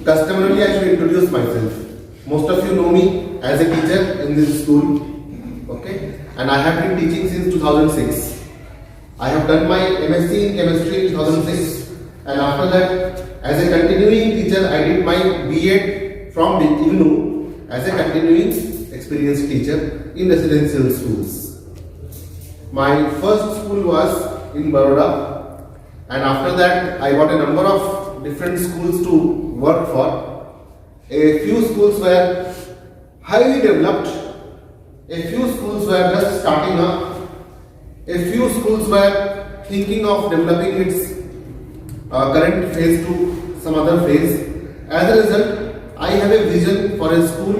customarily I should introduce myself. Most of you know me as a teacher in this school, okay? And I have been teaching since 2006. I have done my MSc in chemistry in 2006, and after that, as a continuing teacher, I did my B.Ed from IGNOU as a continuing experienced teacher in residential schools. My first school was in Baroda, and after that, I got a number of different schools to work for. A few schools were highly developed, a few schools were just starting up, a few schools were thinking of developing its current phase to some other phase. As a result, I have a vision for a school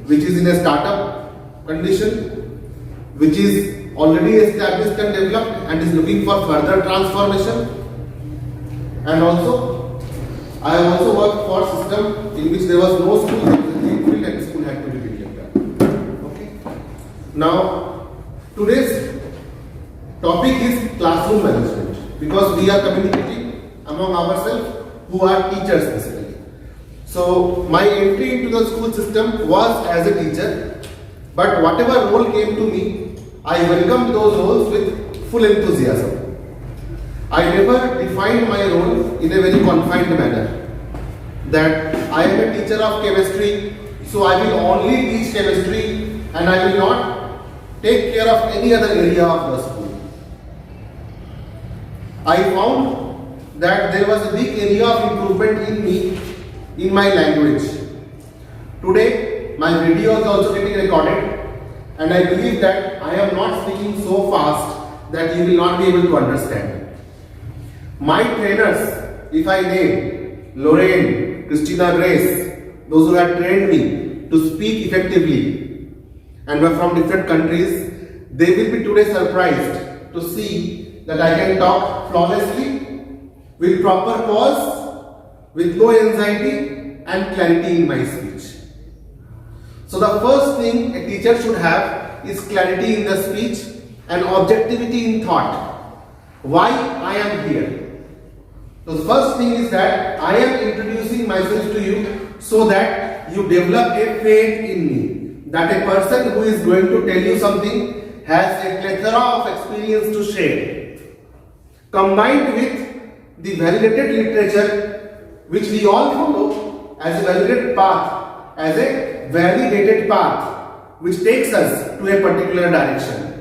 which is in a startup condition, which is already established and developed and is looking for further transformation. And also, I have also worked for a system in which there was no school, there was a greenfield and school had to be built. Okay. Now, today's topic is classroom management, because we are communicating among ourselves who are teachers basically. So, my entry into the school system was as a teacher, but whatever role came to me, I welcomed those roles with full enthusiasm. I never defined my role in a very confined manner, that I am a teacher of chemistry, so I will only teach chemistry and I will not take care of any other area of the school. I found that there was a big area of improvement in me, in my language. Today, my video is also getting recorded, and I believe that I am not speaking so fast that you will not be able to understand. My trainers, if I name Lorraine, Christina Grace, those who have trained me to speak effectively and were from different countries, they will be today surprised to see that I can talk flawlessly, with proper pause, with no anxiety and clarity in my speech. So the first thing a teacher should have is clarity in the speech and objectivity in thought. Why I am here? So the first thing is that I am introducing myself to you so that you develop a faith in me, that a person who is going to tell you something has a plethora of experience to share, combined with the validated literature which we all follow as a validated path, which takes us to a particular direction.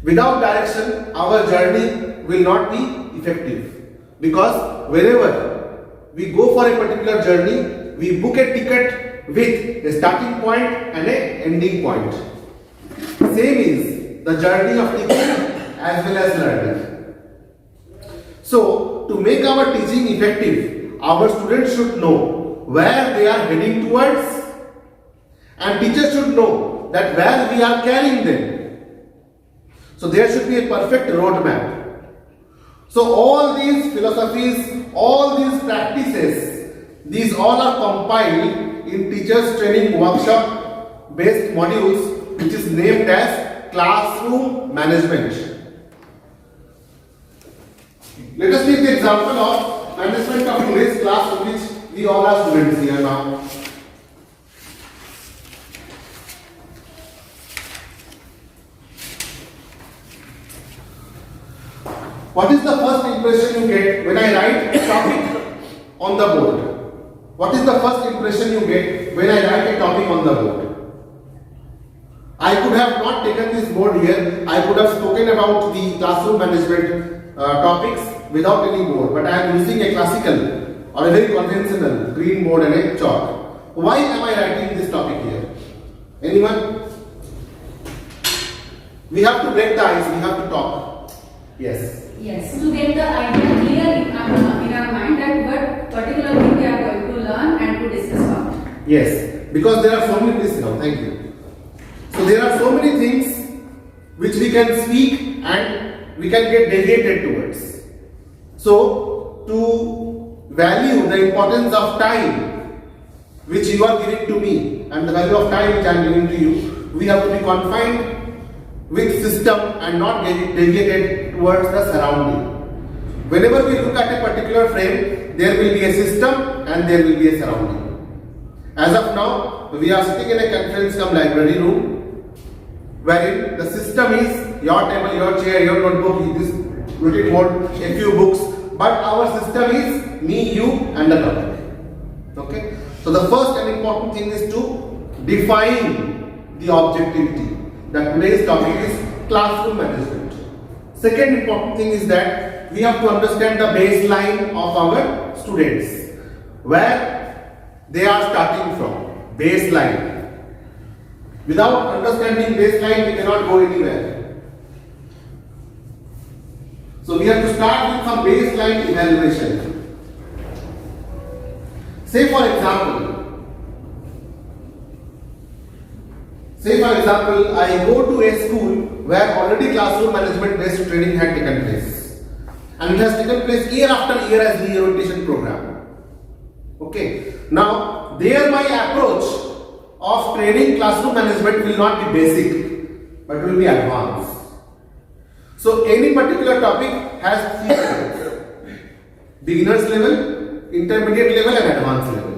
Without direction, our journey will not be effective, because wherever we go for a particular journey, we book a ticket with a starting point and an ending point. Same is the journey of teaching as well as learning. So, to make our teaching effective, our students should know where they are heading towards, and teachers should know that where we are carrying them. So there should be a perfect roadmap. So all these philosophies, all these practices, these all are compiled in teachers training workshop based modules, which is named as classroom management. Let us take the example of management of today's class, in which we all are students here now. What is the first impression you get when I write a topic on the board? What is the first impression you get when I write a topic on the board? I could have not taken this board here. I could have spoken about the classroom management topics without any board, but I am using a classical or a very conventional green board and a chalk. Why am I writing this topic here? Anyone? We have to break the ice, we have to talk. Yes. Yes, to get the idea clear in our mind that what particular thing we are going to learn and to discuss about. Yes, because there are so many things now. Thank you. So there are so many things which we can speak and we can get deviated towards. So to value the importance of time which you are giving to me and the value of time which I am giving to you, we have to be confined with system and not deviated towards the surrounding. Whenever we look at a particular frame, there will be a system and there will be a surrounding. As of now, we are sitting in a conference cum library room, wherein the system is your table, your chair, your notebook, this routine mode, a few books, but our system is me, you and the topic. Okay? So the first and important thing is to define the objectivity. That today's topic is classroom management. Second important thing is that we have to understand the baseline of our students, where they are starting from. Baseline. Without understanding baseline, we cannot go anywhere. So we have to start with some baseline evaluation. Say for example, I go to a school where already classroom management based training had taken place, and it has taken place year after year as the orientation program. Okay, now there my approach of training classroom management will not be basic, but will be advanced. So any particular topic has three levels: beginners level, intermediate level and advanced level.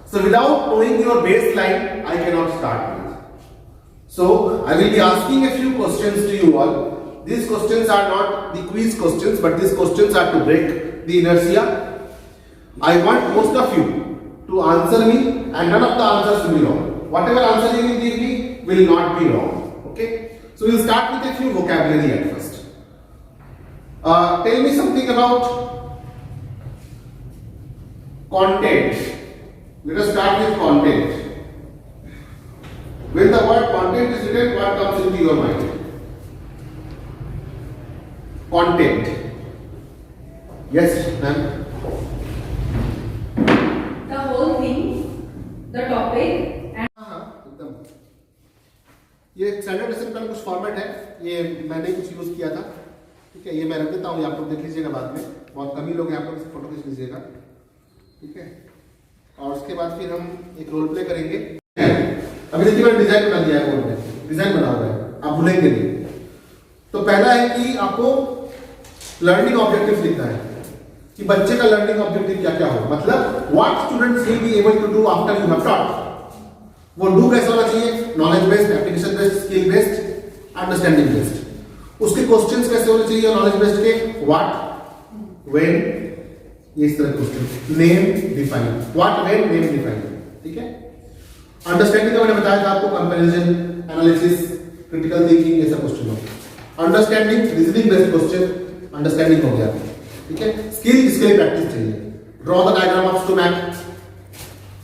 So without knowing your baseline, I cannot start with. So I will be asking a few questions to you all. These questions are not the quiz questions, but these questions are to break the inertia. I want most of you to answer me and none of the answers will be wrong. Whatever answer you will give me will not be wrong. Okay? So we will start with a few vocabulary at first. Tell me something about content. Let us start with content. When the word content is written, what comes into your mind? Content. Yes, ma'am. The whole thing, the topic and एकदम। ये standard lesson का कुछ format है, ये मैंने कुछ use किया था, ठीक है। ये मैं रख देता हूँ, आप लोग देख लीजिएगा बाद में, बहुत कम ही लोग हैं, आप लोग फोटो खींच लीजिएगा, ठीक है। और उसके बाद फिर हम एक रोल प्ले करेंगे। अभी देखिए मैंने डिजाइन बना दिया है बोर्ड में, डिजाइन बना हुआ है, आप भूलेंगे नहीं। तो पहला है कि आपको लर्निंग ऑब्जेक्टिव्स लिखना है कि बच्चे का लर्निंग ऑब्जेक्टिव क्या क्या हो, मतलब what students will be able to do after you have taught. वो डू कैसा होना चाहिए? Knowledge based, application based, skill based, understanding based. उसके क्वेश्चंस कैसे होने चाहिए नॉलेज बेस्ड के? व्हाट, व्हेन, ये इस तरह के question, name, define, what, when, name, define, ठीक है। अंडरस्टैंडिंग का मैंने बताया था आपको, कंपैरिजन, एनालिसिस, क्रिटिकल थिंकिंग, ये सब क्वेश्चन हो। Understanding, reasoning based question, understanding हो गया, ठीक है। स्किल, इसके लिए प्रैक्टिस चाहिए। Draw the diagram of stomach,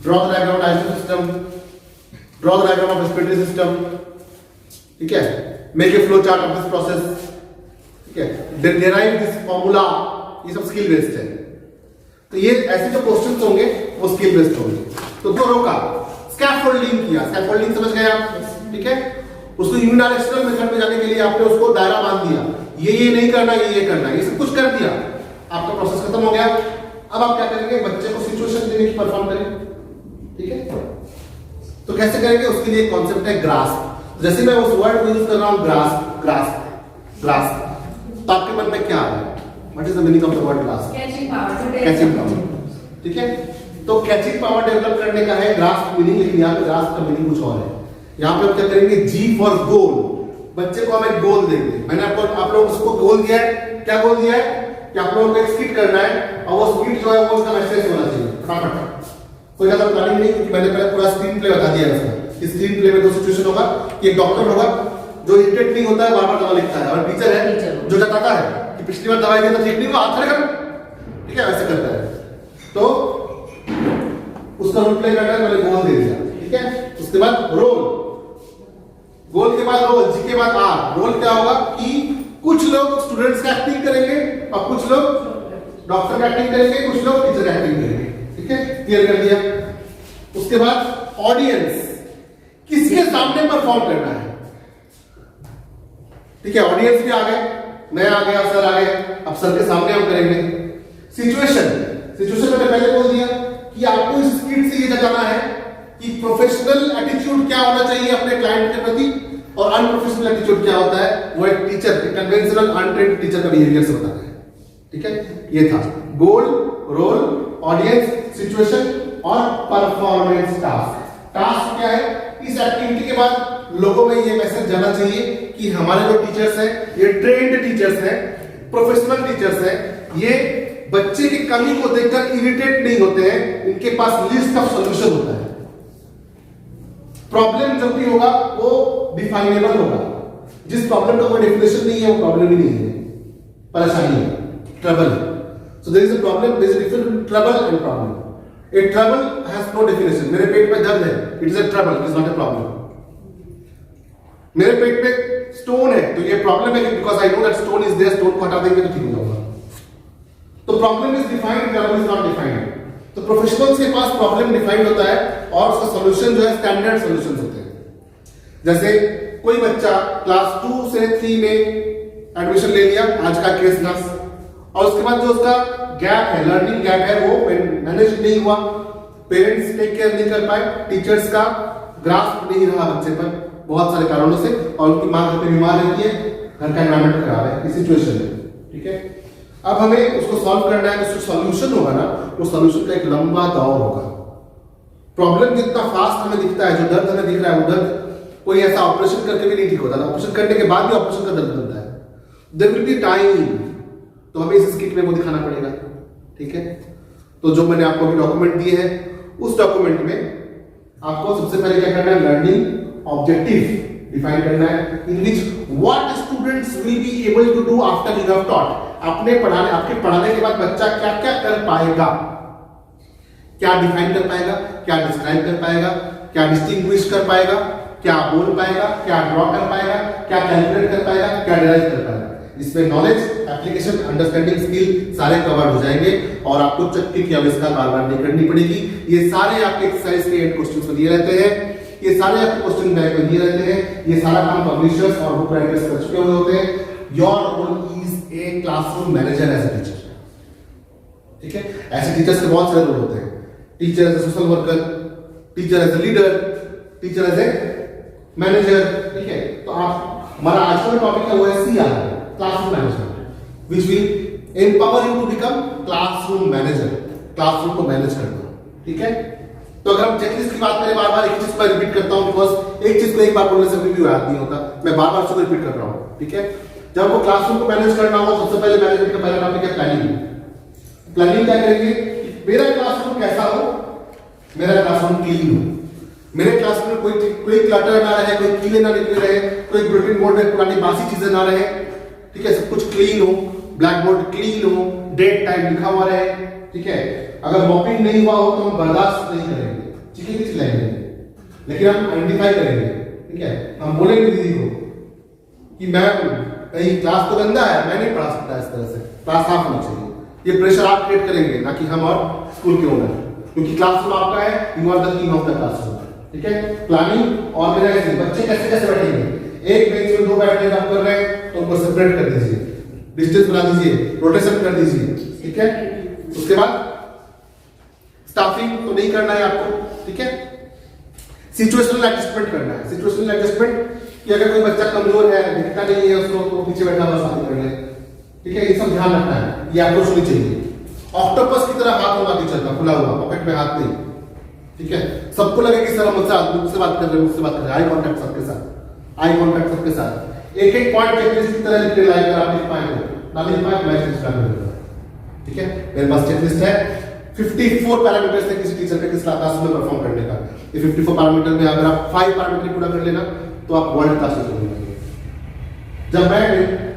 draw the diagram of digestive system, draw the diagram of respiratory system, ठीक है। Make a flow chart of this process, ठीक है। डिराइव दिस फॉर्मूला, ये सब स्किल बेस्ड है। तो ये ऐसे जो क्वेश्चंस होंगे वो स्किल बेस्ड होंगे। तो दो रोका, स्कैफोल्डिंग किया, स्कैफोल्डिंग समझ गए आप, ठीक है। उसको यूनिडायरेक्शनल मेथड में जाने के लिए आपने उसको दायरा बांध दिया, ये नहीं करना, ये करना, ये सब कुछ कर दिया, आपका प्रोसेस खत्म हो गया। अब आप क्या करेंगे? बच्चे को सिचुएशन देने की परफॉर्म करें, ठीक है। तो कैसे करेंगे? उसके लिए कॉन्सेप्ट है ग्रास्प। जैसे मैं उस वर्ड को यूज कर रहा हूं, ग्रास्प, ग्रास्प, ग्रास्प, तो आपके मन में क्या आ रहा है? What is the meaning of the word grasp? Catching power, catching power, ठीक है। तो कैचिंग पावर डेवलप करने का है ग्रास्प मीनिंग, लेकिन यहाँ पे ग्रास्प का मीनिंग कुछ और है। यहाँ पे हम क्या करेंगे? जी फॉर गोल। बच्चे को हम एक गोल देंगे। मैंने आपको आप लोग उसको गोल दिया है, क्या गोल दिया है कि आप लोगों को एक स्किट करना है, और वो स्किट जो है वो उसका मैसेज होना चाहिए फटाफट। कोई ज्यादा प्लानिंग नहीं, क्योंकि मैंने पहले पूरा स्क्रीन प्ले बता दिया है उसका कि स्क्रीन प्ले में दो सिचुएशन होगा कि एक डॉक्टर होगा जो इरिटेट नहीं होता है, बार-बार दवा लिखता है, और टीचर है जो जताता है कि पिछली बार दवाई दी तो ठीक नहीं हुआ, हाथ खड़े कर, ठीक है, वैसे करता है। तो उसका रोल प्ले करना है, मैंने गोल दे दिया, ठीक है। उसके बाद रोल, गोल के बाद रोल, जी के बाद आर। रोल क्या होगा कि कुछ लोग स्टूडेंट्स का एक्टिंग करेंगे और कुछ लोग डॉक्टर का एक्टिंग करेंगे, कुछ लोग टीचर का एक्टिंग करेंगे, ठीक है। क्लियर कर दिया। उसके बाद ऑडियंस, किसके सामने परफॉर्म करना है, ठीक है। ऑडियंस भी आ गए, मैं आ गया, सर आ गए, अब सर के सामने हम करेंगे। सिचुएशन, सिचुएशन मैंने पहले बोल दिया कि आपको इस स्किट से ये जताना है कि प्रोफेशनल एटीट्यूड क्या होना चाहिए अपने क्लाइंट के प्रति, और अनप्रोफेशनल एटीट्यूड क्या होता है, वो एक टीचर, कन्वेंशनल अनट्रेन्ड टीचर का बिहेवियर से बताना है, ठीक है। ये था गोल, रोल, ऑडियंस, सिचुएशन और परफॉर्मेंस टास्क। टास्क क्या है? इस एक्टिविटी के बाद लोगों में ये मैसेज जाना चाहिए कि हमारे जो टीचर्स हैं ये ट्रेन्ड टीचर्स हैं, प्रोफेशनल टीचर्स हैं, ये बच्चे की कमी को देखकर इरिटेट नहीं होते हैं, इनके पास लिस्ट ऑफ सॉल्यूशन होता है। प्रॉब्लम जब भी होगा वो डिफाइनेबल होगा। जिस प्रॉब्लम का कोई डेफिनेशन नहीं है वो प्रॉब्लम ही नहीं है, परेशानी है, trouble. So there is a problem, there is a difference between trouble and problem. A trouble has no definition. मेरे पेट में दर्द है, it is a trouble, it is not a problem. मेरे पेट में स्टोन है तो ये प्रॉब्लम है because I know that stone is there, stone को हटा देंगे तो ठीक हो जाएगा। तो problem is defined, trouble is not defined. तो प्रोफेशनल्स के पास प्रॉब्लम डिफाइंड होता है और उसका सॉल्यूशन जो है स्टैंडर्ड सॉल्यूशंस होते हैं। जैसे कोई बच्चा क्लास 2 से 3 में एडमिशन ले लिया, आज का केस क्लास, और उसके बाद जो उसका गैप है, लर्निंग गैप है, वो मैनेज नहीं हुआ, पेरेंट्स टेक केयर नहीं कर पाए, टीचर्स का ग्रास्प नहीं रहा बच्चे पर बहुत सारे कारणों से, और उनकी मां घर पे बीमार रहती है, घर का एनवायरमेंट खराब है, इस सिचुएशन में, ठीक है। अब हमें उसको सॉल्व करना है, तो सॉल्यूशन होगा ना, वो सॉल्यूशन का एक लंबा दौर होगा। प्रॉब्लम जितना फास्ट हमें दिखता है, जो दर्द हमें दिख रहा है, वो दर्द कोई ऐसा ऑपरेशन करके भी नहीं ठीक होता था, ऑपरेशन करने के बाद भी ऑपरेशन का दर्द बनता है। देयर विल बी टाइम, तो हमें इस स्किट में वो दिखाना पड़ेगा, ठीक है। तो जो मैंने आपको अभी डॉक्यूमेंट दिए हैं, उस डॉक्यूमेंट में आपको सबसे पहले क्या करना है, लर्निंग ऑब्जेक्टिव डिफाइन करना है, in which what students will be able to do after you have taught. आपके पढ़ाने के बाद बच्चा क्या क्या कर पाएगा, क्या डिफाइन कर पाएगा, क्या डिस्क्राइब कर पाएगा, क्या डिस्टिंग्विश कर पाएगा, क्या बोल पाएगा, क्या ड्रॉ कर पाएगा, क्या कैलकुलेट कर पाएगा, क्या डिराइव कर पाएगा। इसमें नॉलेज, एप्लीकेशन, अंडरस्टैंडिंग स्किल सारे कवर हो जाएंगे और आपको चक्के की आविष्कार बार बार नहीं करनी पड़ेगी। ये सारे आपके एक्सरसाइज के एंड क्वेश्चंस में दिए रहते हैं, ये सारे आपके क्वेश्चन बैंक में दिए रहते हैं, ये सारा काम पब्लिशर्स और बुक राइटर्स कर चुके हुए होते हैं। Your role is a classroom manager as a teacher, ठीक है। ऐसे टीचर्स के बहुत सारे रोल होते हैं, teacher as a social worker, teacher as a leader, teacher as a manager, ठीक है। तो आप, हमारा आज का टॉपिक है वो है CR, classroom management, which will empower you to become classroom manager, classroom को मैनेज करना, ठीक है। तो अगर हम चेकलिस्ट की बात करें, बार बार एक चीज पर रिपीट करता हूं बिकॉज एक चीज को एक बार बोलने से भी याद नहीं होता, मैं बार बार उसको रिपीट कर रहा हूं, ठीक है। जब वो क्लासरूम को मैनेज करना हो, सबसे पहले मैनेजमेंट का पहला टॉपिक है प्लानिंग। प्लानिंग क्या करेंगे, मेरा क्लासरूम कैसा हो, मेरा क्लासरूम क्लीन हो, मेरे क्लास में कोई क्लटर ना रहे, कोई कीड़े ना निकले रहे, कोई बुलेटिन बोर्ड में पुरानी बासी चीजें ना रहे, ठीक है। सब कुछ क्लीन हो, ब्लैक बोर्ड क्लीन हो, डेट टाइम लिखा हुआ रहे, ठीक है। अगर मॉपिंग नहीं हुआ हो तो हम बर्दाश्त नहीं करेंगे, चीखेंगे चिल्लाएंगे, लेकिन हम आइडेंटिफाई करेंगे, ठीक है। हम बोलेंगे दीदी को कि मैम कहीं क्लास तो गंदा है, मैं नहीं पढ़ा सकता इस तरह से, क्लास साफ होनी चाहिए। ये प्रेशर आप क्रिएट करेंगे, ना कि हम और स्कूल के ओनर, क्योंकि क्लासरूम आपका है, you are the king of the classroom, ठीक है। प्लानिंग, ऑर्गेनाइजिंग, बच्चे कैसे कैसे बैठेंगे, एक बेंच में 2 बैठने का कर रहे हैं तो उनको सेपरेट कर दीजिए, डिस्टेंस बना दीजिए, रोटेशन कर दीजिए, ठीक है। उसके बाद स्टाफिंग तो नहीं करना है आपको, ठीक है। सिचुएशनल एडजस्टमेंट करना है, सिचुएशनल एडजस्टमेंट कि अगर कोई बच्चा कमजोर है, दिखता नहीं है उसको, तो पीछे बैठा हुआ बात कर ले, ठीक है। ये सब ध्यान रखना है, ये अप्रोच होनी चाहिए। ऑक्टोपस की तरह हाथ होगा टीचर का, खुला हुआ, पॉकेट में हाथ नहीं, ठीक है। सबको लगे कि सर हम मुझसे बात कर रहे हैं, मुझसे बात कर रहे हैं, आई कांटेक्ट सबके साथ, आई कांटेक्ट सबके साथ, एक एक पॉइंट चेकलिस्ट की तरह लिख के लाइक आप लिख पाए हो, ना लिख पाए मैं चेक कर दूंगा, ठीक है। मेरे पास चेकलिस्ट है, 54 पैरामीटर्स है किसी टीचर का किस क्लास में परफॉर्म करने का। ये 54 पैरामीटर में अगर आप 5 पैरामीटर पूरा कर लेना तो आप वर्ल्ड क्लास टीचर बन जाएंगे। जब मैं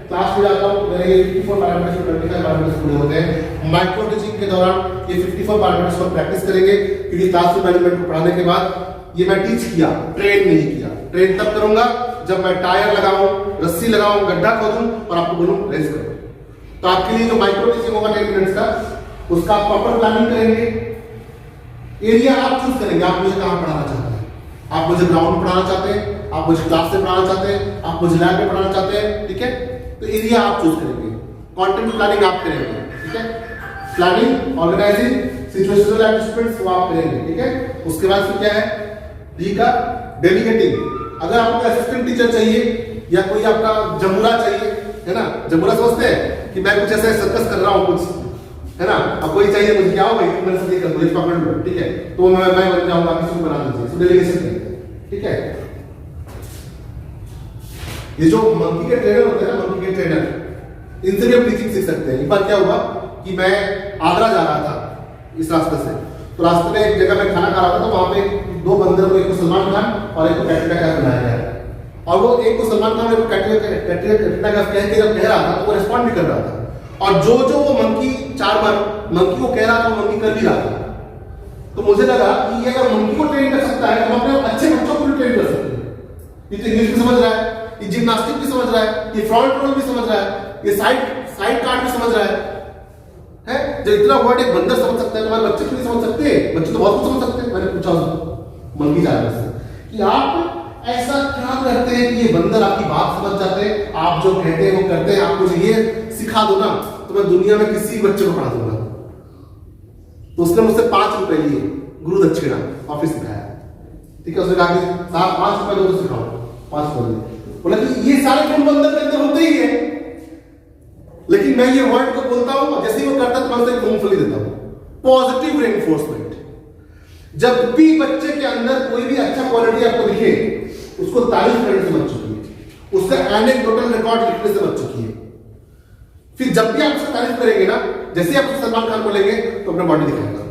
क्लास में जाता हूं, मेरे ये 54 पैरामीटर्स को 25 पैरामीटर्स पूरे होते हैं। माइक्रो टीचिंग के दौरान ये 54 पैरामीटर्स पर प्रैक्टिस करेंगे, क्योंकि क्लासरूम मैनेजमेंट को पढ़ाने के बाद ये मैं टीच किया, ट्रेन नहीं किया। ट्रेन तब करूंगा जब मैं टायर लगाऊं, रस्सी लगाऊं, गड्ढा खोदूं और आपको बोलूं रेस करो। तो आपके लिए जो माइक्रो टीचिंग होगा 10 मिनट्स का, उसका आप प्रॉपर प्लानिंग करेंगे, एरिया आप चूज करेंगे, आप मुझे कहां पढ़ाना चाहते हैं, आप मुझे ग्राउंड में पढ़ाना चाहते हैं, आप मुझे क्लास से पढ़ाना चाहते हैं, आप मुझे लैब में पढ़ाना चाहते हैं, ठीक है। तो एरिया आप चूज करेंगे, कंटेंट प्लानिंग आप करेंगे, ठीक है। प्लानिंग, ऑर्गेनाइजिंग, सिचुएशनल एडजस्टमेंट्स वो आप करेंगे, ठीक है। उसके बाद फिर क्या है, डी का डेलीगेटिंग। अगर आपको असिस्टेंट टीचर चाहिए या कोई आपका जमुरा चाहिए, है ना, जमुरा समझते हैं कि मैं कुछ ऐसा सर्कस कर रहा हूं कुछ, है ना। अब कोई चाहिए मुझे, क्या हो भाई तुम मेरे साथ ये कर दो, ये पकड़ लो, ठीक है, तो मैं बन जाऊंगा, किसी को बना दीजिए, सो डेलीगेशन करते हैं, ठीक है। ये जो मंकी के ट्रेनर होते हैं ना, मंकी के ट्रेनर, इनसे भी हम टीचिंग सीख सकते हैं। एक बार क्या हुआ कि मैं आगरा जा रहा था इस रास्ते से, तो रास्ते में एक जगह मैं खाना खा रहा था, तो वहां पे दो बंदर को, एक को सलमान खान और एक को कैटरीना कैफ बनाया गया, और वो एक को सलमान खान, एक को कैटरीना कैफ कह के जब कह रहा था तो वो रिस्पॉन्ड भी कर रहा था, और जो जो वो मंकी 4 बार मंकी को कह रहा था वो मंकी कर भी रहा था। तो मुझे लगा कि ये अगर मंकी को ट्रेन कर सकता है तो हम अपने अच्छे बच्चों को भी ट्रेन कर सकते हैं। ये तो इंग्लिश भी समझ रहा है, ये जिम्नास्टिक भी समझ रहा है, ये फ्रंट रोल भी समझ रहा है, ये साइड कार्ड भी समझ रहा है। जब इतना वर्ड एक बंदर समझ सकता है तो हमारे बच्चे क्यों नहीं समझ सकते? बच्चे तो बहुत कुछ समझ सकते हैं। मैंने पूछा उसको मंकी जानवर से कि आप ऐसा क्या करते हैं कि ये बंदर आपकी बात समझ जाते हैं, आप जो कहते हैं वो करते हैं, आप मुझे ये सिखा दो ना तो मैं दुनिया में किसी बच्चे को पढ़ा दूंगा। तो उसने मुझसे 5 रुपए लिए गुरु दक्षिणा और फिर सिखाया, ठीक है। उसने कहा कि साहब 5 रुपए दो तो सिखाओ, 5 रुपए बोला कि ये सारे गुण बंदर के अंदर होते ही है, लेकिन मैं ये वर्ड को बोलता हूं और जैसे ही वो करता है तो मैं उसे मूंगफली देता हूं, पॉजिटिव रेनफोर्समेंट। जब भी बच्चे के अंदर कोई भी अच्छा क्वालिटी आपको दिखे, उसको तारीफ करने से बच चुकी है, उसका एनेक्डोटल रिकॉर्ड लिखने से बच चुकी है। फिर जब भी आप उसकी तारीफ करेंगे ना, जैसे आप सलमान खान बोलेंगे तो अपना बॉडी दिखाएगा,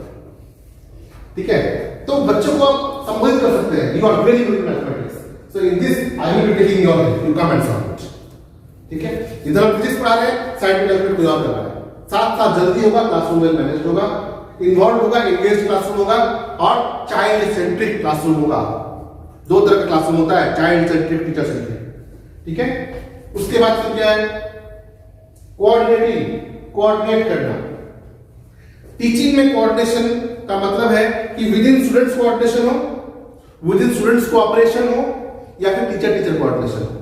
ठीक है। तो बच्चों को आप संबोधित कर सकते हैं, you are very good in mathematics, so in this I will be taking your help, you come and solve, ठीक है। इधर हम फिजिक्स पढ़ा रहे हैं, साइड में कैलकुलेट कोई और कर रहा है, साथ साथ जल्दी होगा, क्लासरूम वेल मैनेज होगा, इन्वॉल्व होगा, एंगेज क्लासरूम होगा, और चाइल्ड सेंट्रिक क्लासरूम होगा। 2 तरह का क्लासरूम होता है, चाइल्ड सेंट्रिक, टीचर सेंट्रिक, ठीक है। उसके बाद फिर क्या है, कोऑर्डिनेट करना। टीचिंग में कोऑर्डिनेशन का मतलब है कि विद इन स्टूडेंट्स कोऑर्डिनेशन हो, विद इन स्टूडेंट्स कोऑपरेशन हो, या फिर टीचर टीचर कोऑर्डिनेशन हो।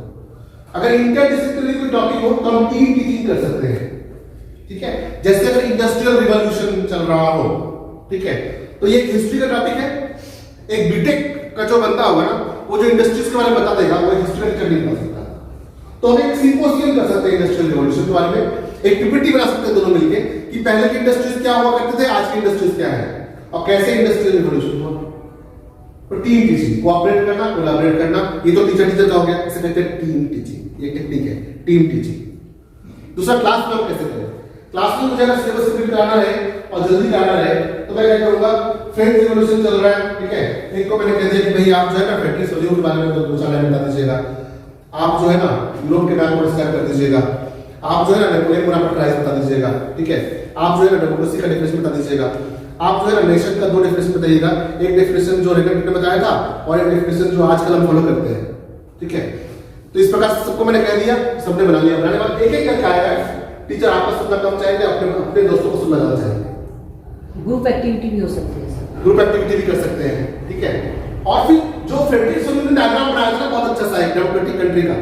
अगर इंटरडिसिप्लिनरी कोई टॉपिक हो तो हम टीम टीचिंग कर सकते हैं, ठीक है। जैसे अगर इंडस्ट्रियल रिवॉल्यूशन चल रहा हो, ठीक है, तो ये हिस्ट्री का टॉपिक है। एक बीटेक का जो बंदा होगा ना, वो जो इंडस्ट्रीज के बारे में बता देगा, वो हिस्ट्री का टीचर नहीं बता सकता। तो हम एक सिंपोजियम कर सकते हैं इंडस्ट्रियल रिवॉल्यूशन के बारे में, एक पीपीटी बना सकते हैं दोनों मिलके कि पहले की इंडस्ट्रीज क्या हुआ करते थे, आज की इंडस्ट्रीज क्या है, और कैसे इंडस्ट्रियल रिवॉल्यूशन हुआ। तो टीम टीचिंग, कोऑपरेट करना, कोलैबोरेट करना, ये तो टीचर टीचर का हो गया, इसे कहते हैं टीम टीचिंग, ये टेक्निक है टीम टीचिंग। दूसरा क्लास में हम कैसे करें, क्लास में मुझे अगर सिलेबस कंप्लीट कराना है और जल्दी कराना है तो मैं क्या करूंगा, फ्रेंच रिवॉल्यूशन चल रहा है, ठीक है, इनको मैंने कह दिया कि भाई आप जो है ना फ्रेडरिक सोलियो के बारे में 2-4 लाइन बता दीजिएगा, आप जो है ना यूरोप के मैप को डिस्क्राइब कर दीजिएगा, आप जो है ना नेपोलियन बोनापार्ट राइज बता दीजिएगा, ठीक है, आप जो है ना डेमोक्रेसी का डेफिनेशन बता दीजिएगा, आप जो है ना नेशन का 2 डेफिनेशन बताइएगा, एक डेफिनेशन जो रेगन ने बताया था और एक डेफिनेशन जो आजकल हम फॉलो करते हैं, ठीक है। तो इस प्रकार से सबको मैंने कह दिया, सबने बना लिया। बनाने के बाद एक एक करके आया है, टीचर आपस में कम चाहेंगे, अपने दोस्तों को सुनना ज्यादा चाहेंगे। ग्रुप एक्टिविटी भी हो सकती है, ग्रुप एक्टिविटी भी कर सकते हैं, ठीक है। और फिर जो फ्रेडरिक सोलियो ने डायग्राम बनाया था बहुत अच्छा सा, एक डेमोक्रेटिक कंट्री का,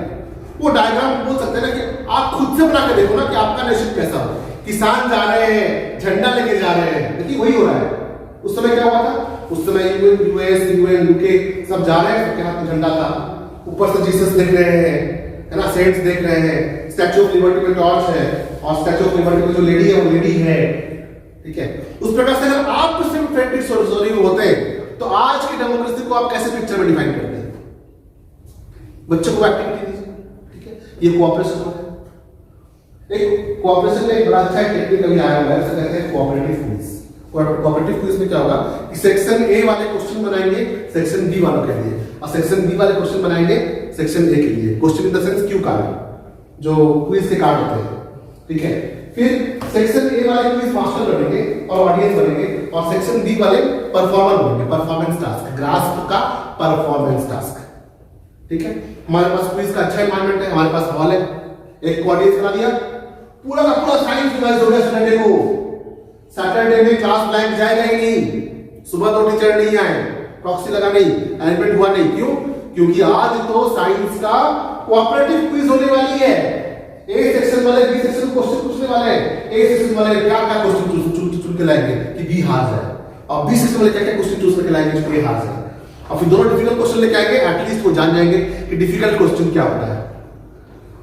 वो डायग्राम बोल सकते हैं ना कि आप खुद से बना के देखो ना कि आपका नेशन कैसा हो। किसान जा रहे हैं, झंडा लेके जा रहे हैं, देखिए वही हो रहा है। उस समय क्या हुआ था, उस समय यूएस, यूएन, यूके सब जा रहे हैं, सबके हाथ में झंडा था, ऊपर से जीसस देख रहे हैं, है ना, सेंट्स देख रहे हैं, स्टैच्यू ऑफ लिबर्टी में टॉर्च है, और स्टैच्यू ऑफ लिबर्टी में जो लेडी है वो लेडी है, ठीक है। उस प्रकार से अगर आप सिर्फ फ्रेडरिक सोलियो होते तो आज की डेमोक्रेसी को आप कैसे पिक्चर में डिफाइन करते हैं? बच्चों को एक्टिविटी दीजिए, ठीक है, ये कोऑपरेशन हो गया। एक कोऑपरेशन में एक बड़ा अच्छा टेक्निक अभी आया हुआ है, इसे कहते हैं कोऑपरेटिव क्विज। कोऑपरेटिव क्विज में क्या होगा कि सेक्शन ए वाले क्वेश्चन बनाएंगे सेक्शन बी वालों के लिए, और सेक्शन बी वाले क्वेश्चन बनाएंगे सेक्शन ए के लिए। Question in the sense Q card, जो क्विज के कार्ड होते हैं, ठीक है। फिर सेक्शन ए वाले क्विज मास्टर बनेंगे और ऑडियंस बनेंगे, और सेक्शन बी वाले परफॉर्मर बनेंगे, परफॉर्मेंस टास्क, ग्रास्प का परफॉर्मेंस टास्क, ठीक है। हमारे पास क्विज का अच्छा एनवायरनमेंट है, हमारे पास हॉल है, एक ऑडियंस बना दिया, पूरा का पूरा साइंस रिवाइज हो गया सैटरडे को। सैटरडे में क्लास ब्लैंक जाएगा ही नहीं, सुबह तो टीचर नहीं आए, प्रॉक्सी लगा नहीं, अरेंजमेंट हुआ नहीं, क्यों? क्योंकि आज तो साइंस का कोऑपरेटिव क्विज होने वाली है। ए सेक्शन वाले बी सेक्शन क्वेश्चन पूछने वाले हैं, ए सेक्शन वाले क्या क्या क्वेश्चन चुन के लाएंगे कि बी हार जाए, और बी सेक्शन वाले क्या क्या क्वेश्चन चूज करके लाएंगे कि ए हार जाए, और फिर दोनों डिफिकल्ट क्वेश्चन लेके आएंगे, एटलीस्ट वो जान जाएंगे कि डिफिकल्ट क्वेश्चन क्या होता है।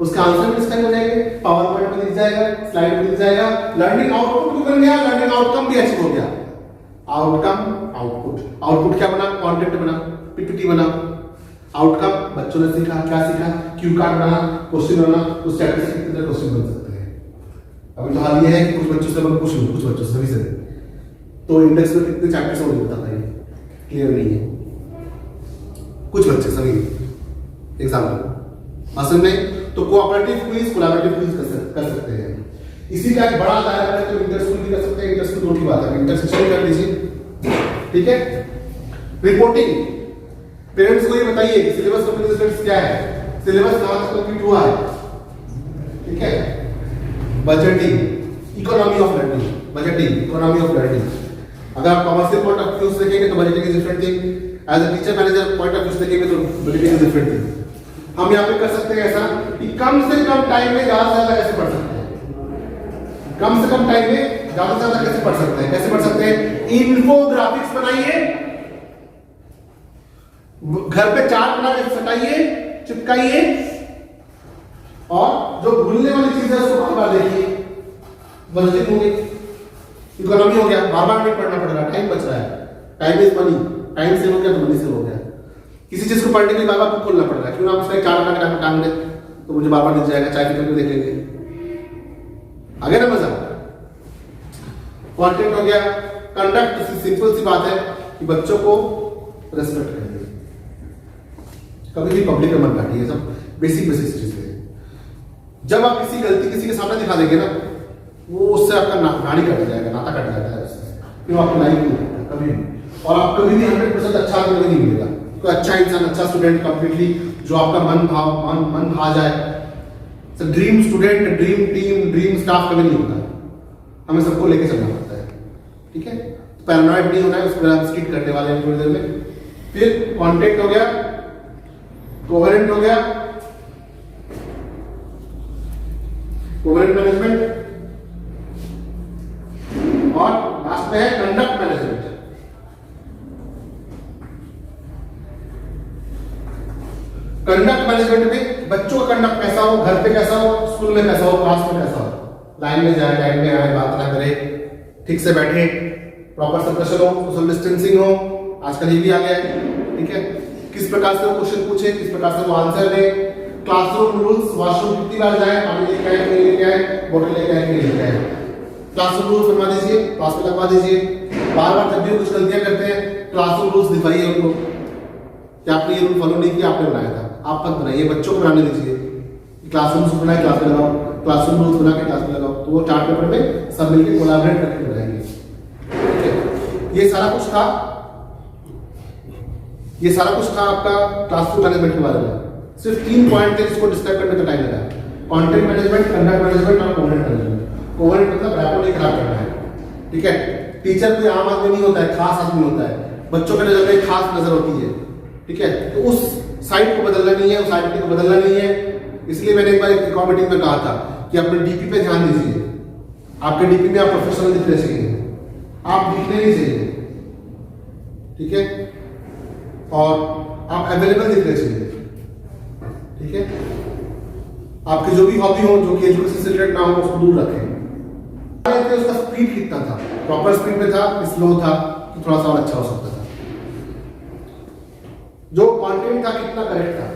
उसका आंसर भी स्कैन हो जाएंगे, पावर पॉइंट में दिख जाएगा, स्लाइड में दिख जाएगा। लर्निंग आउटपुट भी बन गया, लर्निंग आउटकम भी अचीव हो गया। आउटकम आउटपुट, आउटपुट क्या बना, कंटेंट बना, पीपीटी बना। आउटकम बच्चों ने सीखा, क्या सीखा, क्यू कार्ड बना, क्वेश्चन बना, उस चैप्टर से कितने क्वेश्चन बन सकते हैं। अभी तो हाल ये है कि कुछ बच्चों से मैं पूछ लूं, कुछ बच्चों से सभी से, तो इंडेक्स में कितने चैप्टर से मुझे बता पाएंगे, क्लियर नहीं है। कुछ बच्चे सभी एग्जाम्पल असम में, तो कोऑपरेटिव क्विज, कोलैबोरेटिव क्विज कर सकते हैं। इसी का एक बड़ा दायरा है, तो इंटर स्कूल भी कर सकते हैं। इंटर स्कूल दो की बात है, इंटर सेक्शन कर लीजिए, ठीक है। रिपोर्टिंग, पेरेंट्स को ये बताइए कि सिलेबस कंप्लीट रिजल्ट्स क्या है, सिलेबस कहां तक कंप्लीट हुआ है, ठीक है। Budgeting, economy of learning, budgeting economy of learning. अगर आप कमर्शियल पॉइंट ऑफ व्यू से देखेंगे तो budgeting is different thing, as a teacher manager point of view से देखेंगे तो बजटिंग इज डिफरेंट थिंग। हम यहाँ पे कर सकते हैं ऐसा कि कम से कम टाइम में ज्यादा से ज्यादा कैसे पढ़ सकते हैं, कम से कम टाइम में ज्यादा से ज्यादा कैसे पढ़ सकते हैं, कैसे पढ़ सकते हैं। इन्फोग्राफिक्स बनाइए, घर पे चार्ट बना के सटाइए, चिपकाइए, और जो भूलने वाली चीज है उसको बार बार देखिए, बजटिंग हो गई, इकोनॉमी हो गया, बार बार नहीं पढ़ना पड़ रहा, टाइम बच रहा है, time is money, time save हो गया तो मनी सेव हो गया। किसी चीज को पढ़ने के लिए बार बार खोलना पड़ रहा है, क्यों ना उसका चार घंटा का टाइम दे तो मुझे बार बार दिख जाएगा, चाय पीकर देख लेंगे, आगे ना मजा। कंटेंट हो गया, कंडक्ट सिंपल सी बात है कि बच्चों को रेस्पेक्ट करिए, कभी भी पब्लिक में मत काटिए, सब बेसिक चीजें है। जब आप किसी गलती किसी के सामने दिखा देंगे ना, वो उससे आपका नाड़ी कट जाएगा, नाता कट जाता है उससे, फिर आपको लाइफ नहीं मिलता कभी भी, और आप कभी भी 100% अच्छा आदमी नहीं मिलेगा। कोई अच्छा इंसान, अच्छा स्टूडेंट कंप्लीटली जो आपका मन भा जाए। Dream student, dream team, dream staff कभी नहीं होता है, हमें सबको लेके चलना पड़ता है, ठीक है। पैरानॉइड नहीं होना है, उसको हम स्किट करने वाले हैं थोड़ी देर में। फिर कॉन्टेक्ट हो गया, कोहेरेंट हो गया, कोहेरेंट मैनेजमेंट, और लास्ट में है कंडक्ट मैनेजमेंट। कंडक्ट मैनेजमेंट में बच्चों का कंडक्ट कैसा हो, घर पे कैसा हो, स्कूल में कैसा हो, क्लास में कैसा हो, लाइन में जाए, लाइन में आए, बात ना करे, ठीक से बैठे, प्रॉपर सेपरेशन हो, सोशल डिस्टेंसिंग हो, आजकल ये भी आ गया है, ठीक है। किस प्रकार से वो क्वेश्चन पूछे, किस प्रकार से वो आंसर दे, क्लासरूम रूल्स, वॉशरूम कितनी बार जाए, पानी लेके आए कि नहीं लेके आए, बोतल लेके आए कि नहीं लेके आए, क्लासरूम रूल्स बनवा दीजिए, क्लास में लगवा दीजिए। बार बार जब भी कुछ गलतियां करते हैं, क्लासरूम रूल्स दिखाइए उनको कि आपने ये रूल फॉलो नहीं किया, आपने बनाया था, आप मत बनाइए, बच्चों को बनाने दीजिए। क्लासरूम रूल्स बनाए, क्लास में लगाओ, क्लासरूम रूल्स बना के क्लास में लगाओ, तो वो चार्ट पेपर में सब मिलकर कोलैबोरेट करके बनाएंगे, ठीक है। ये सारा कुछ था, ये सारा कुछ था आपका क्लासरूम मैनेजमेंट के बारे में। सिर्फ 3 पॉइंट थे जिसको डिस्क्राइब करने का टाइम लगा, कंटेंट मैनेजमेंट, कंडक्ट मैनेजमेंट और कोहेरेंट मैनेजमेंट। कोहेरेंट मतलब रैपो नहीं खराब करना है, ठीक है। टीचर कोई आम आदमी नहीं होता है, खास आदमी होता है, बच्चों के नजर में एक खास नजर होती है, ठीक है। तो उस साइट को बदलना नहीं है, उस आइडेंटिटी को बदलना नहीं है। इसलिए मैंने एक बार एक मीटिंग में कहा था कि अपने डीपी पे ध्यान दीजिए, आपके डीपी में आप प्रोफेशनल दिखने चाहिए, आप दिखने नहीं चाहिए, ठीक है, और आप अवेलेबल दिखने चाहिए, ठीक है। आपकी जो भी हॉबी हो, जो कि एजुकेशन से रिलेटेड ना हो, उसको दूर रखें। उसका स्पीड कितना था, प्रॉपर स्पीड में था, स्लो था, तो थोड़ा सा और अच्छा हो सकता था। जो कंटेंट था कितना करेक्ट था,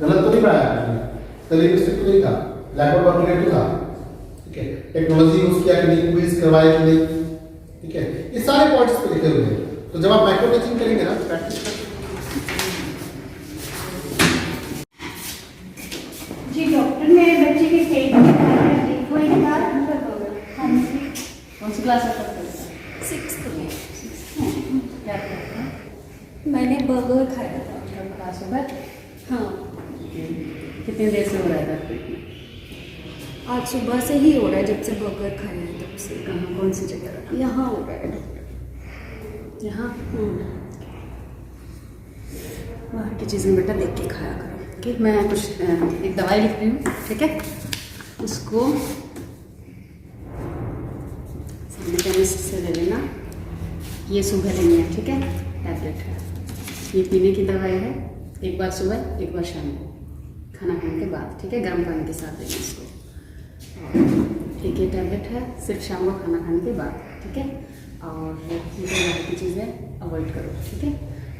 गलत तो नहीं पढ़ाया, स्पेलिंग मिस्टेक तो नहीं था, लैक ऑफ ऑर्गेनाइजेशन था, ठीक है। टेक्नोलॉजी यूज किया कि नहीं, क्विज करवाया कि नहीं, ठीक है। ये सारे पॉइंट्स पे लिखे हुए हैं। तो जब आप माइक्रो टीचिंग करेंगे ना, प्रैक्टिस करें। जी डॉक्टर, मेरे बच्चे के पेट में दर्द है, वो एक बार अंदर हो गया। हाँ जी। कौन सी क्लास में पढ़ते हैं? 6th में क्या करते हैं? मैंने बर्गर खाया था। क्लास में बैठ? हाँ, कितनी देर से हो रहा है दर्द? आज सुबह से ही हो रहा है, जब से बर्गर खाया है तब से। कहाँ, कौन सी जगह? यहाँ हो रहा है डॉक्टर। यहाँ बाहर की चीज़ें बेटा देख के खाया करो, ठीक है। मैं कुछ एक दवाई लिख रही हूँ, ठीक है। उसको सामने केमिस्ट से ले लेना, ये सुबह लेनी है, ठीक है। टैबलेट है, ये पीने की दवाई है, एक बार सुबह एक बार शाम को खाना खाने के बाद, ठीक है, गर्म पानी के साथ देना इसको। एक ये टैबलेट है सिर्फ शाम को खाना खाने के बाद, ठीक है। और ये बाहर की चीज़ें अवॉइड करो, ठीक है।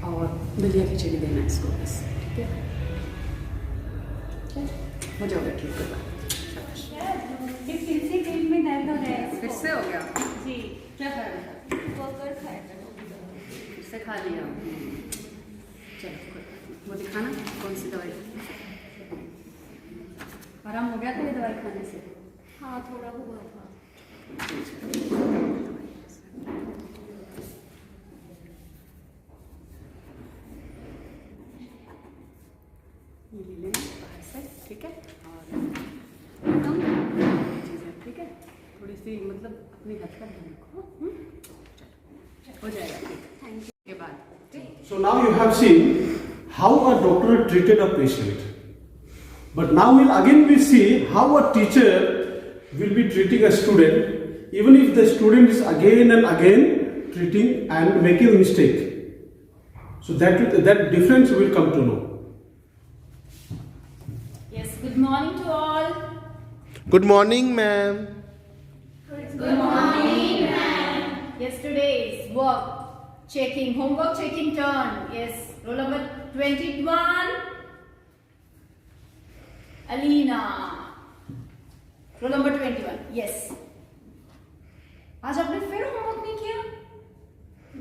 और दलिया खिचड़ी देना इसको बस, ठीक है। हो जाओगे ठीक के बाद। फिर से पेट में दर्द हो रहा है। फिर से हो गया जी। क्या खाया बेटा? बर्गर खाया था। फिर से खा लिया। चलो वो दिखाना कौन सी दवाई। आराम हो गया था ये दवाई खाने से? हाँ थोड़ा हुआ था। ये ले लेना बाहर से, ठीक है। और एकदम चीज़ें, ठीक है, थोड़ी सी मतलब अपनी हद का ध्यान रखो। चलो हो जाएगा ठीक। थैंक यू के बाद। So now you have seen how a doctor treated a patient. But now we see how a teacher will be treating a student, even if the student is again and again treating and making a mistake. So that difference will come to know. Yes, good morning to all. Good morning, ma'am. Good morning, ma'am. Yesterday's work checking, homework checking turn. Yes, roll number 21. Alina. Roll number 21. Yes. आज आपने फिर homework नहीं किया?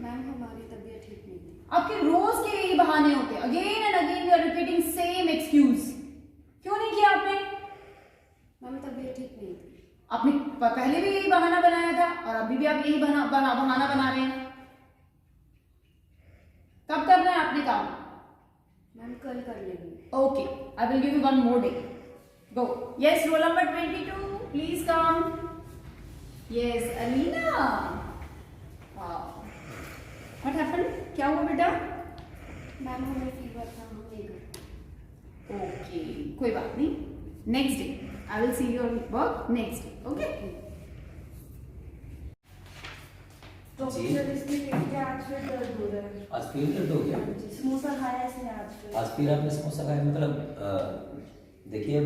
Ma'am हमारी तबीयत ठीक नहीं थी। आपके रोज के यही बहाने होते हैं। Again and again you are repeating same excuse. क्यों नहीं किया आपने? मैम तबीयत ठीक नहीं थी। आपने पहले भी यही बहाना बनाया था और अभी भी आप यही बहाना बना रहे हैं। कब करना है आपने काम? मैम कल कर लेंगे। Okay, I will give you one more day. Go. Yes, roll number 22. Please come. Yes, Alina. Wow. What happened? क्या हुआ बेटा? मैम हमें फीवर था, हम नहीं गए। Okay, कोई बात नहीं. Next day, I will see your work next day. Okay? Doctor इसके पेट के आज फिर दर्द हो रहा है। आज फिर दर्द हो गया? समोसा खाया इसने आज फिर। आज फिर आपने समोसा खाया? मतलब देखिए,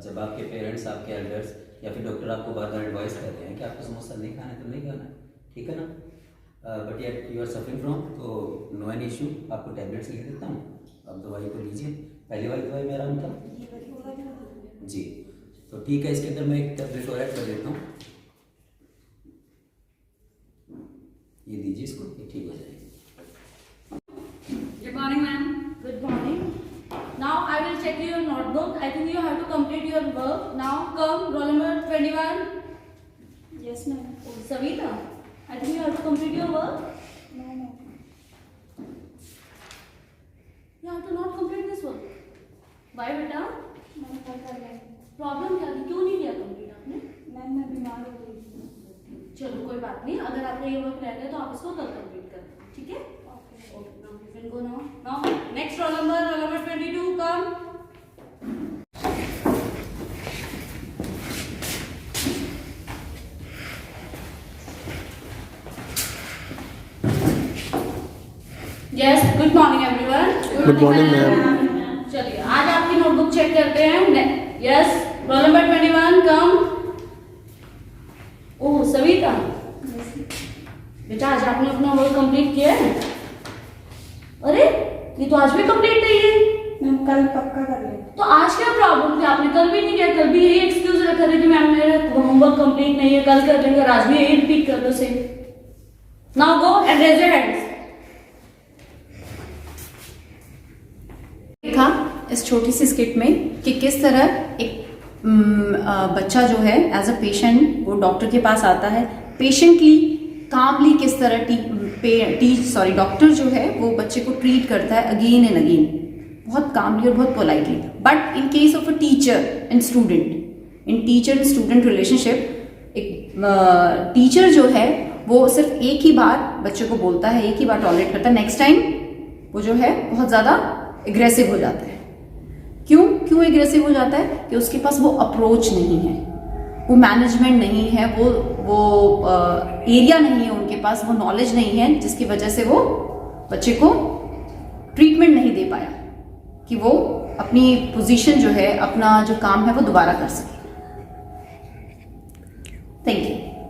जब आपके पेरेंट्स, आपके एल्डर्स या फिर डॉक्टर आपको बार बार एडवाइस कर रहे हैं कि आपको समोसा नहीं खाना है तो नहीं खाना है, ठीक है ना। But yet you are suffering from, तो नो एनी इशू, आपको टैबलेट्स लिख देता हूँ, आप दवाई को लीजिए। पहली वाली दवाई में आराम था जी, तो ठीक है। इसके अंदर मैं एक टैबलेट और ऐड कर देता हूँ, ये दीजिए इसको, ये ठीक हो जाएगी। Good morning, ma'am. Good morning. Now I will check your notebook. I think you have to complete your work. Now come, roll number 21. Yes ma'am. Oh, Savita, I think you have to complete your work. No no. You have to not complete this work. Why बेटा? Ma'am कल कर लेंगे। Problem क्या थी? क्यों नहीं किया complete आपने? मैम मैं बीमार हो गई थी। चलो कोई बात नहीं, अगर आपका ये वर्क रह गया तो आप इसको कल कंप्लीट कर दो, ठीक है? Okay. Okay, now you can go now. Now next roll number 22, come. Yes, good morning everyone. Good morning, ma'am. चलिए आज आपकी नोटबुक चेक करते हैं। Yes, roll number 21, come. ओह सविता, बेटा आज आपने अपना वर्क कंप्लीट किया है? अरे ये तो आज भी कंप्लीट नहीं है। मैम कल पक्का कर लेंगे। तो आज क्या प्रॉब्लम थी? आपने कल भी नहीं किया, कल भी यही एक्सक्यूज रखा था कि मैम मेरा होमवर्क कंप्लीट नहीं है, कल कर लेंगे, और आज भी यही रिपीट कर दो same. Now go and raise your hands. देखा इस छोटी सी स्किट में कि किस तरह एक बच्चा जो है एज अ पेशेंट वो डॉक्टर के पास आता है, पेशेंटली कामली किस तरह डॉक्टर जो है वो बच्चे को ट्रीट करता है अगेन एंड अगेन, बहुत कामली और बहुत politely. But in case of a teacher and student, in teacher and student relationship, एक टीचर जो है वो सिर्फ एक ही बार बच्चे को बोलता है, एक ही बार टॉलरेट करता है, नेक्स्ट टाइम वो जो है बहुत ज्यादा एग्रेसिव हो जाता है। क्यों एग्रेसिव हो जाता है? कि उसके पास वो अप्रोच नहीं है, वो मैनेजमेंट नहीं है, वो एरिया नहीं है उनके पास, वो नॉलेज नहीं है, जिसकी वजह से वो बच्चे को ट्रीटमेंट नहीं दे पाया कि वो अपनी पोजीशन जो है, अपना जो काम है वो दोबारा कर सके। Thank you.